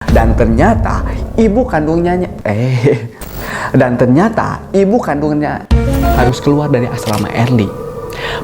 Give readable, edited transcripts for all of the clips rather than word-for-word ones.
Dan ternyata ibu kandungnya harus keluar dari asrama Early.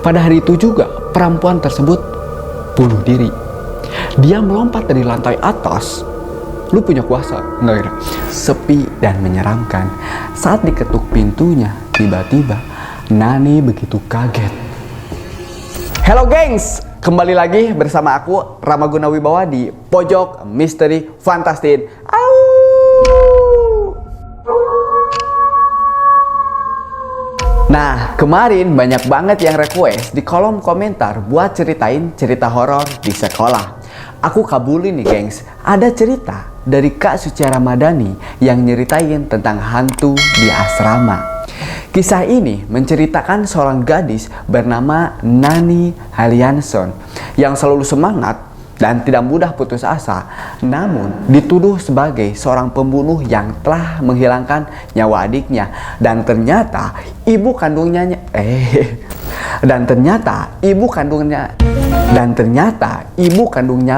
Pada hari itu juga perempuan tersebut bunuh diri. Dia melompat dari lantai atas. Lu punya kuasa, enggak kira? Sepi dan menyeramkan. Saat diketuk pintunya, tiba-tiba Nani begitu kaget. Halo gengs, kembali lagi bersama aku Rama Gunawibawa di Pojok Misteri Fantastin. Nah, kemarin banyak banget yang request di kolom komentar buat ceritain cerita horor di sekolah. Aku kabulin nih gengs, ada cerita dari Kak Suci Ramadhani yang nyeritain tentang hantu di asrama. Kisah ini menceritakan seorang gadis bernama Nani Halianson yang selalu semangat dan tidak mudah putus asa, namun dituduh sebagai seorang pembunuh yang telah menghilangkan nyawa adiknya. Dan ternyata ibu kandungnya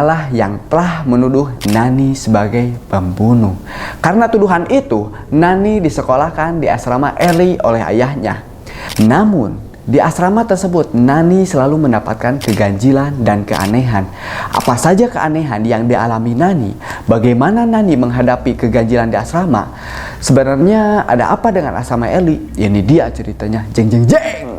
lah yang telah menuduh Nani sebagai pembunuh. Karena tuduhan itu, Nani disekolahkan di asrama Early oleh ayahnya. Namun di asrama tersebut, Nani selalu mendapatkan keganjilan dan keanehan. Apa saja keanehan yang dialami Nani? Bagaimana Nani menghadapi keganjilan di asrama? Sebenarnya ada apa dengan asrama Early? Ini dia ceritanya. Jeng jeng jeng.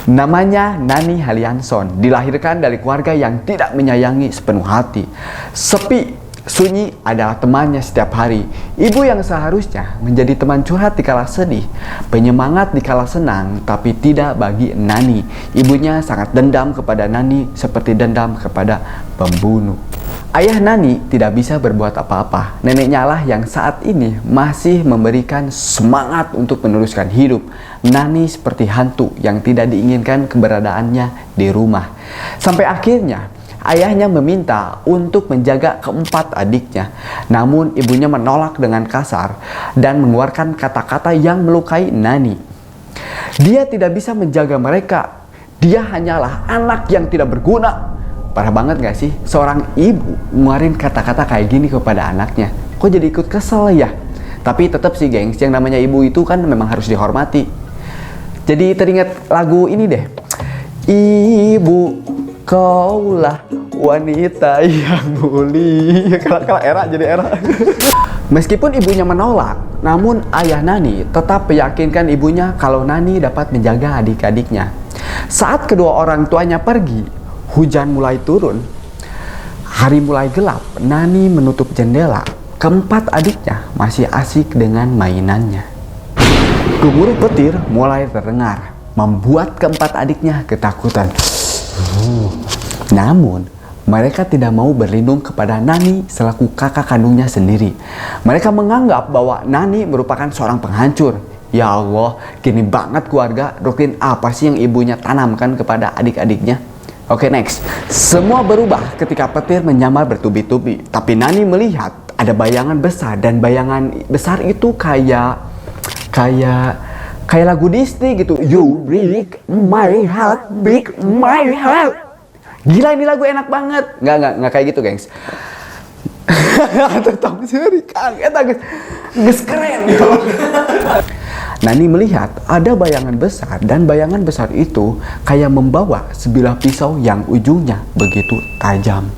Namanya Nani Halianson, dilahirkan dari keluarga yang tidak menyayangi sepenuh hati. Sepi, sunyi adalah temannya setiap hari. Ibu yang seharusnya menjadi teman curhat di kala sedih, penyemangat di kala senang, tapi tidak bagi Nani. Ibunya sangat dendam kepada Nani seperti dendam kepada pembunuh. Ayah Nani tidak bisa berbuat apa-apa. Neneknya lah yang saat ini masih memberikan semangat untuk meneruskan hidup. Nani seperti hantu yang tidak diinginkan keberadaannya di rumah. Sampai akhirnya ayahnya meminta untuk menjaga keempat adiknya. Namun ibunya menolak dengan kasar dan mengeluarkan kata-kata yang melukai Nani. Dia tidak bisa menjaga mereka. Dia hanyalah anak yang tidak berguna. Parah banget gak sih seorang ibu ngeluarin kata-kata kayak gini kepada anaknya? Kok jadi ikut kesel ya? Tapi tetap sih gengs, yang namanya ibu itu kan memang harus dihormati. Jadi teringat lagu ini deh. Ibu, kaulah wanita yang mulia. Kalau era jadi era. Meskipun ibunya menolak, namun ayah Nani tetap meyakinkan ibunya kalau Nani dapat menjaga adik-adiknya. Saat kedua orang tuanya pergi, hujan mulai turun, hari mulai gelap. Nani menutup jendela. Keempat adiknya masih asik dengan mainannya. Gemuruh petir mulai terdengar, membuat keempat adiknya ketakutan. Namun mereka tidak mau berlindung kepada Nani selaku kakak kandungnya sendiri. Mereka menganggap bahwa Nani merupakan seorang penghancur. Ya Allah, gini banget keluarga. Doktrin apa sih yang ibunya tanamkan kepada adik-adiknya? Oke, next. Semua berubah ketika petir menyambar bertubi-tubi. Tapi Nani melihat ada bayangan besar, dan bayangan besar itu kayak lagu Disney gitu. You break my heart, break my heart. Gila, ini lagu enak banget. Nggak kayak gitu, gengs. Tetap seri kaget, guys, keren gitu. Nani melihat ada bayangan besar, dan bayangan besar itu kayak membawa sebilah pisau yang ujungnya begitu tajam.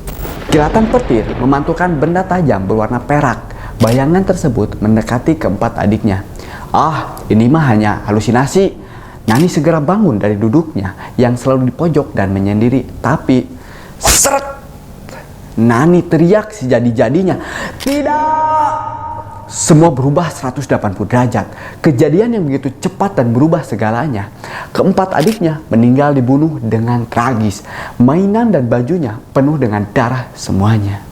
Kilatan petir memantulkan benda tajam berwarna perak. Bayangan tersebut mendekati keempat adiknya. Ah, ini mah hanya halusinasi. Nani segera bangun dari duduknya yang selalu di pojok dan menyendiri. Tapi seret, Nani teriak sejadi-jadinya, "Tidak!" Semua berubah 180 derajat. Kejadian yang begitu cepat dan berubah segalanya. Keempat adiknya meninggal dibunuh dengan tragis. Mainan dan bajunya penuh dengan darah semuanya.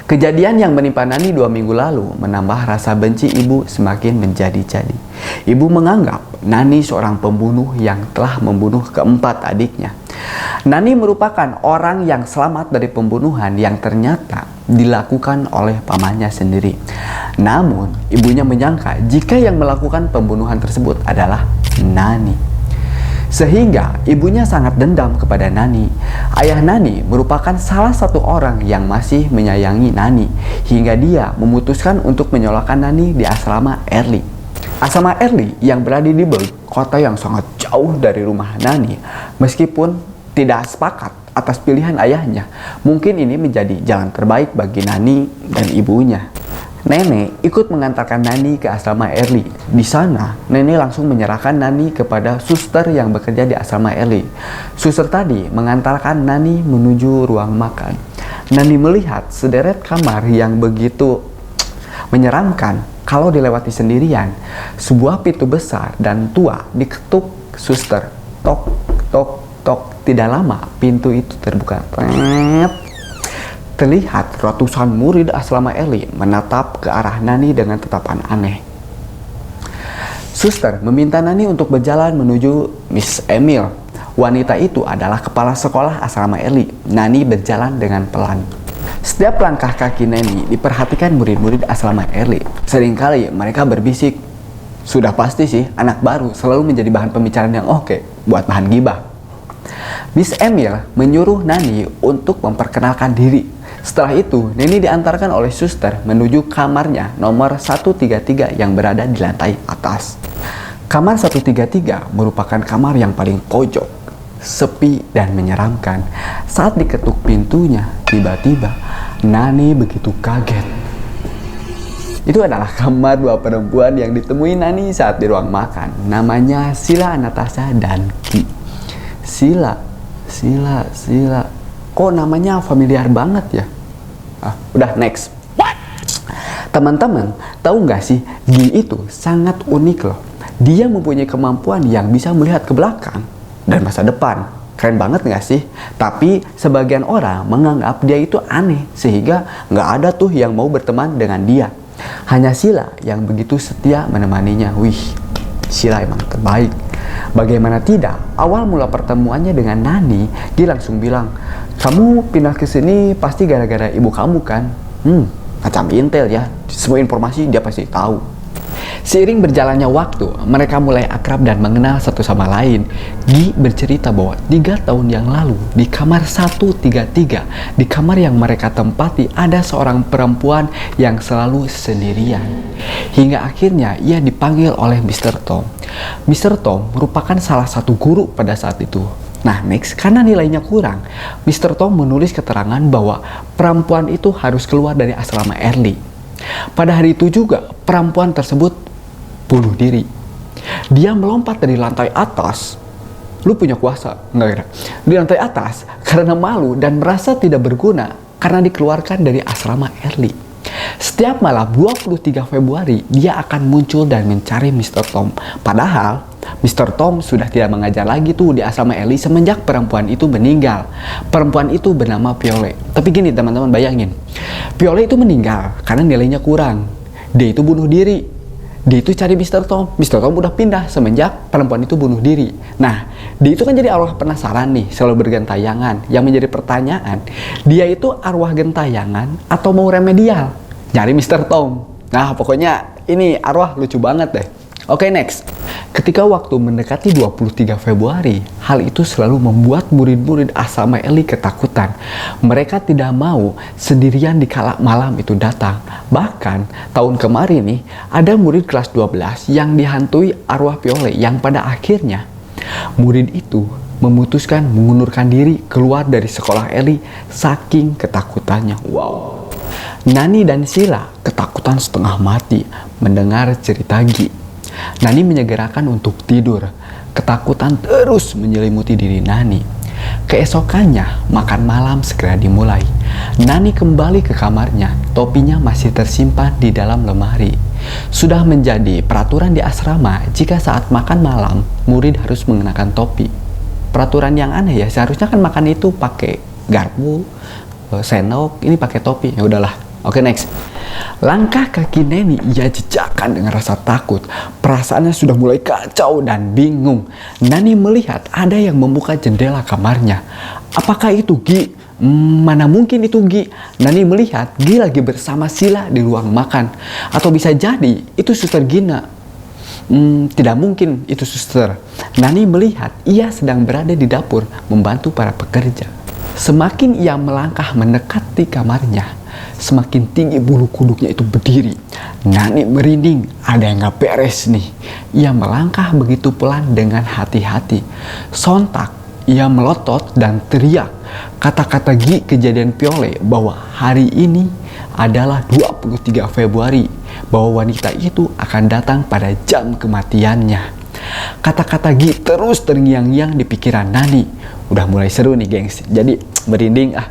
Kejadian yang menimpa Nani 2 minggu lalu menambah rasa benci ibu semakin menjadi-jadi. Ibu menganggap Nani seorang pembunuh yang telah membunuh keempat adiknya. Nani merupakan orang yang selamat dari pembunuhan yang ternyata dilakukan oleh pamannya sendiri. Namun, ibunya menyangka jika yang melakukan pembunuhan tersebut adalah Nani. Sehingga ibunya sangat dendam kepada Nani. Ayah Nani merupakan salah satu orang yang masih menyayangi Nani, hingga dia memutuskan untuk menyekolahkan Nani di asrama Erli. Asrama Erli yang berada di Berg, kota yang sangat jauh dari rumah Nani. Meskipun tidak sepakat atas pilihan ayahnya, mungkin ini menjadi jalan terbaik bagi Nani dan ibunya. Nenek ikut mengantarkan Nani ke asrama Erli. Di sana, Nenek langsung menyerahkan Nani kepada suster yang bekerja di asrama Erli. Suster tadi mengantarkan Nani menuju ruang makan. Nani melihat sederet kamar yang begitu menyeramkan kalau dilewati sendirian. Sebuah pintu besar dan tua diketuk suster. Tok, tok, tok. Tidak lama, pintu itu terbuka. Terlihat ratusan murid asrama Erli menatap ke arah Nani dengan tatapan aneh. Suster meminta Nani untuk berjalan menuju Miss Emil. Wanita itu adalah kepala sekolah asrama Erli. Nani berjalan dengan pelan. Setiap langkah kaki Nani diperhatikan murid-murid asrama Erli. Seringkali mereka berbisik, sudah pasti sih anak baru selalu menjadi bahan pembicaraan yang oke buat bahan gibah. Miss Emil menyuruh Nani untuk memperkenalkan diri. Setelah itu, Nani diantarkan oleh suster menuju kamarnya nomor 133 yang berada di lantai atas. Kamar 133 merupakan kamar yang paling pojok, sepi dan menyeramkan. Saat diketuk pintunya, tiba-tiba Nani begitu kaget. Itu adalah kamar dua perempuan yang ditemui Nani saat di ruang makan. Namanya Sila Anastasia dan Ki. Sila. Kok namanya familiar banget ya? Udah next. Teman-teman, tahu nggak sih, Gi itu sangat unik loh. Dia mempunyai kemampuan yang bisa melihat ke belakang dan masa depan. Keren banget nggak sih? Tapi sebagian orang menganggap dia itu aneh, sehingga nggak ada tuh yang mau berteman dengan dia. Hanya Sila yang begitu setia menemaninya. Wih, Sila emang terbaik. Bagaimana tidak, awal mula pertemuannya dengan Nani, dia langsung bilang, kamu pindah ke sini pasti gara-gara ibu kamu kan? Macam intel ya, semua informasi dia pasti tahu. Seiring berjalannya waktu, mereka mulai akrab dan mengenal satu sama lain. Gi bercerita bahwa 3 tahun yang lalu, di kamar 133, di kamar yang mereka tempati, ada seorang perempuan yang selalu sendirian. Hingga akhirnya ia dipanggil oleh Mr. Tom. Mr. Tom merupakan salah satu guru pada saat itu. Nah, next, karena nilainya kurang, Mr. Tom menulis keterangan bahwa perempuan itu harus keluar dari asrama Erli. Pada hari itu juga, perempuan tersebut bunuh diri. Dia melompat dari lantai atas. Lu punya kuasa, enggak kira? Di lantai atas karena malu dan merasa tidak berguna karena dikeluarkan dari asrama Erli. Setiap malam 23 Februari, dia akan muncul dan mencari Mr. Tom. Padahal Mr. Tom sudah tidak mengajar lagi tuh di asrama Erli semenjak perempuan itu meninggal. Perempuan itu bernama Piole. Tapi gini teman-teman, bayangin. Piole itu meninggal karena nilainya kurang. Dia itu bunuh diri. Dia itu cari Mr. Tom. Mr. Tom udah pindah semenjak perempuan itu bunuh diri. Nah, dia itu kan jadi arwah penasaran nih, selalu bergentayangan. Yang menjadi pertanyaan, dia itu arwah gentayangan atau mau remedial? Nyari Mr. Tom. Nah, pokoknya ini arwah lucu banget deh. Oke, next. Ketika waktu mendekati 23 Februari, hal itu selalu membuat murid-murid asrama Erli ketakutan. Mereka tidak mau sendirian di kala malam itu datang. Bahkan, tahun kemarin nih, ada murid kelas 12 yang dihantui arwah Piole yang pada akhirnya murid itu memutuskan mengundurkan diri keluar dari sekolah Erli saking ketakutannya. Wow. Nani dan Sila ketakutan setengah mati mendengar cerita Gi. Nani menyegerakan untuk tidur. Ketakutan terus menyelimuti diri Nani. Keesokannya, makan malam segera dimulai. Nani kembali ke kamarnya. Topinya masih tersimpan di dalam lemari. Sudah menjadi peraturan di asrama jika saat makan malam, murid harus mengenakan topi. Peraturan yang aneh ya, seharusnya kan makan itu pakai garpu, sendok, ini pakai topi. Ya udahlah. Oke, next. Langkah kaki Nani ia jejakkan dengan rasa takut. Perasaannya sudah mulai kacau dan bingung. Nani melihat ada yang membuka jendela kamarnya. Apakah itu Gi? Mana mungkin itu Gi? Nani melihat Gi lagi bersama Sila di ruang makan. Atau bisa jadi itu Suster Gina. Tidak mungkin itu suster. Nani melihat ia sedang berada di dapur membantu para pekerja. Semakin ia melangkah mendekati kamarnya, semakin tinggi bulu kuduknya itu berdiri. Nani merinding, ada yang gak beres nih. Ia melangkah begitu pelan dengan hati-hati. Sontak ia melotot dan teriak. Kata-kata Gi kejadian Piole bahwa hari ini adalah 23 Februari, bahwa wanita itu akan datang pada jam kematiannya. Kata-kata Gi terus terngiang-ngiang di pikiran Nani. Udah mulai seru nih gengs, jadi merinding ah.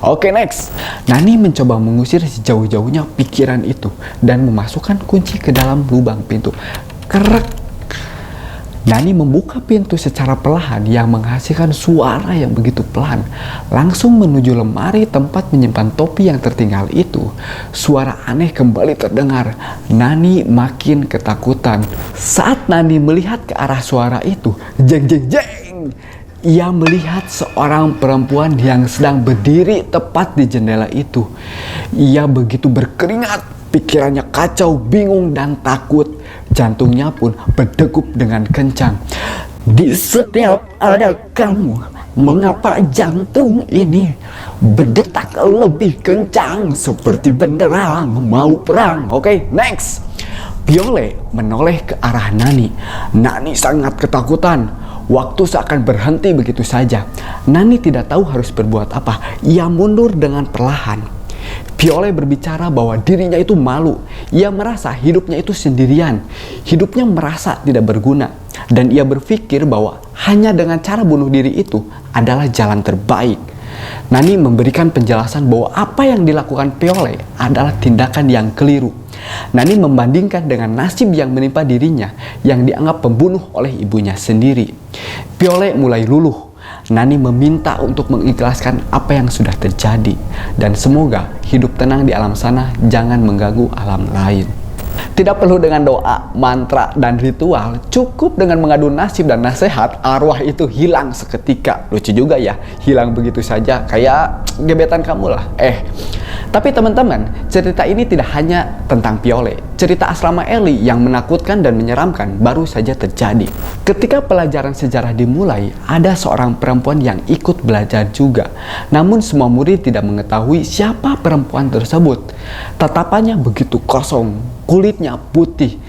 Oke, next. Nani mencoba mengusir sejauh-jauhnya pikiran itu dan memasukkan kunci ke dalam lubang pintu. Kerek. Nani membuka pintu secara perlahan yang menghasilkan suara yang begitu pelan. Langsung menuju lemari tempat menyimpan topi yang tertinggal itu. Suara aneh kembali terdengar. Nani makin ketakutan. Saat Nani melihat ke arah suara itu, jeng jeng jeng, ia melihat seorang perempuan yang sedang berdiri tepat di jendela itu. Ia begitu berkeringat, pikirannya kacau, bingung dan takut. Jantungnya pun berdegup dengan kencang. Di setiap ada kamu, mengapa jantung ini berdetak lebih kencang seperti benderang mau perang? Oke, next. Piole menoleh ke arah Nani. Nani sangat ketakutan. Waktu seakan berhenti begitu saja. Nani tidak tahu harus berbuat apa. Ia mundur dengan perlahan. Piole berbicara bahwa dirinya itu malu. Ia merasa hidupnya itu sendirian. Hidupnya merasa tidak berguna. Dan ia berpikir bahwa hanya dengan cara bunuh diri itu adalah jalan terbaik. Nani memberikan penjelasan bahwa apa yang dilakukan Piole adalah tindakan yang keliru. Nani membandingkan dengan nasib yang menimpa dirinya yang dianggap pembunuh oleh ibunya sendiri. Piole mulai luluh. Nani meminta untuk mengikhlaskan apa yang sudah terjadi dan semoga hidup tenang di alam sana, jangan mengganggu alam lain. Tidak perlu dengan doa, mantra, dan ritual, cukup dengan mengadu nasib dan nasihat, arwah itu hilang seketika. Lucu juga ya, hilang begitu saja, kayak gebetan kamu lah. Tapi teman-teman, cerita ini tidak hanya tentang Piole. Cerita asrama Eli yang menakutkan dan menyeramkan baru saja terjadi. Ketika pelajaran sejarah dimulai, ada seorang perempuan yang ikut belajar juga. Namun semua murid tidak mengetahui siapa perempuan tersebut. Tatapannya begitu kosong, kulitnya putih.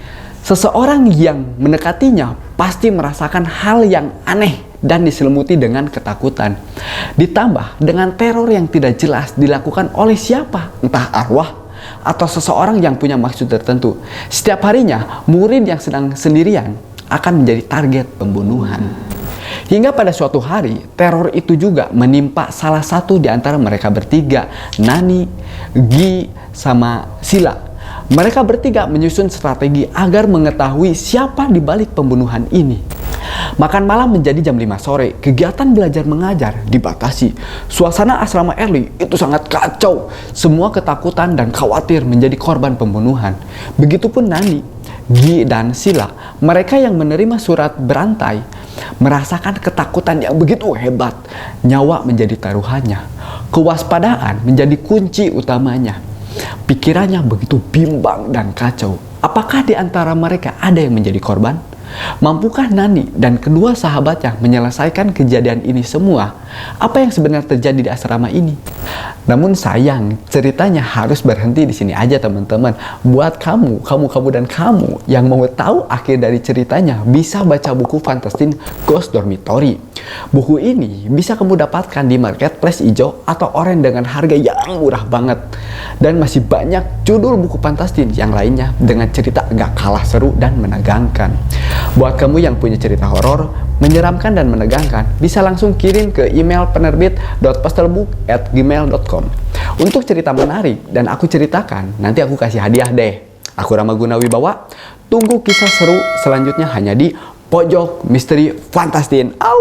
Seseorang yang mendekatinya pasti merasakan hal yang aneh dan diselimuti dengan ketakutan. Ditambah dengan teror yang tidak jelas dilakukan oleh siapa, entah arwah atau seseorang yang punya maksud tertentu. Setiap harinya, murid yang sedang sendirian akan menjadi target pembunuhan. Hingga pada suatu hari, teror itu juga menimpa salah satu di antara mereka bertiga, Nani, Gi, sama Sila. Mereka bertiga menyusun strategi agar mengetahui siapa di balik pembunuhan ini. Makan malam menjadi jam 5 sore, kegiatan belajar mengajar dibatasi. Suasana asrama Eli itu sangat kacau. Semua ketakutan dan khawatir menjadi korban pembunuhan. Begitupun Nani, Gi, dan Sila. Mereka yang menerima surat berantai merasakan ketakutan yang begitu hebat. Nyawa menjadi taruhannya. Kewaspadaan menjadi kunci utamanya. Pikirannya begitu bimbang dan kacau. Apakah di antara mereka ada yang menjadi korban? Mampukah Nani dan kedua sahabatnya menyelesaikan kejadian ini semua? Apa yang sebenarnya terjadi di asrama ini? Namun sayang, ceritanya harus berhenti di sini aja teman-teman. Buat kamu dan kamu yang mau tahu akhir dari ceritanya, bisa baca buku Fantastin Ghost Dormitory. Buku ini bisa kamu dapatkan di marketplace hijau atau oranye dengan harga yang murah banget. Dan masih banyak judul buku Fantastin yang lainnya dengan cerita gak kalah seru dan menegangkan. Buat kamu yang punya cerita horor, menyeramkan dan menegangkan, bisa langsung kirim ke email penerbit.pastelbook@gmail.com. Untuk cerita menarik dan aku ceritakan, nanti aku kasih hadiah deh. Aku Rama Gunawibawa, tunggu kisah seru selanjutnya hanya di Pojok Misteri Fantastin. Au!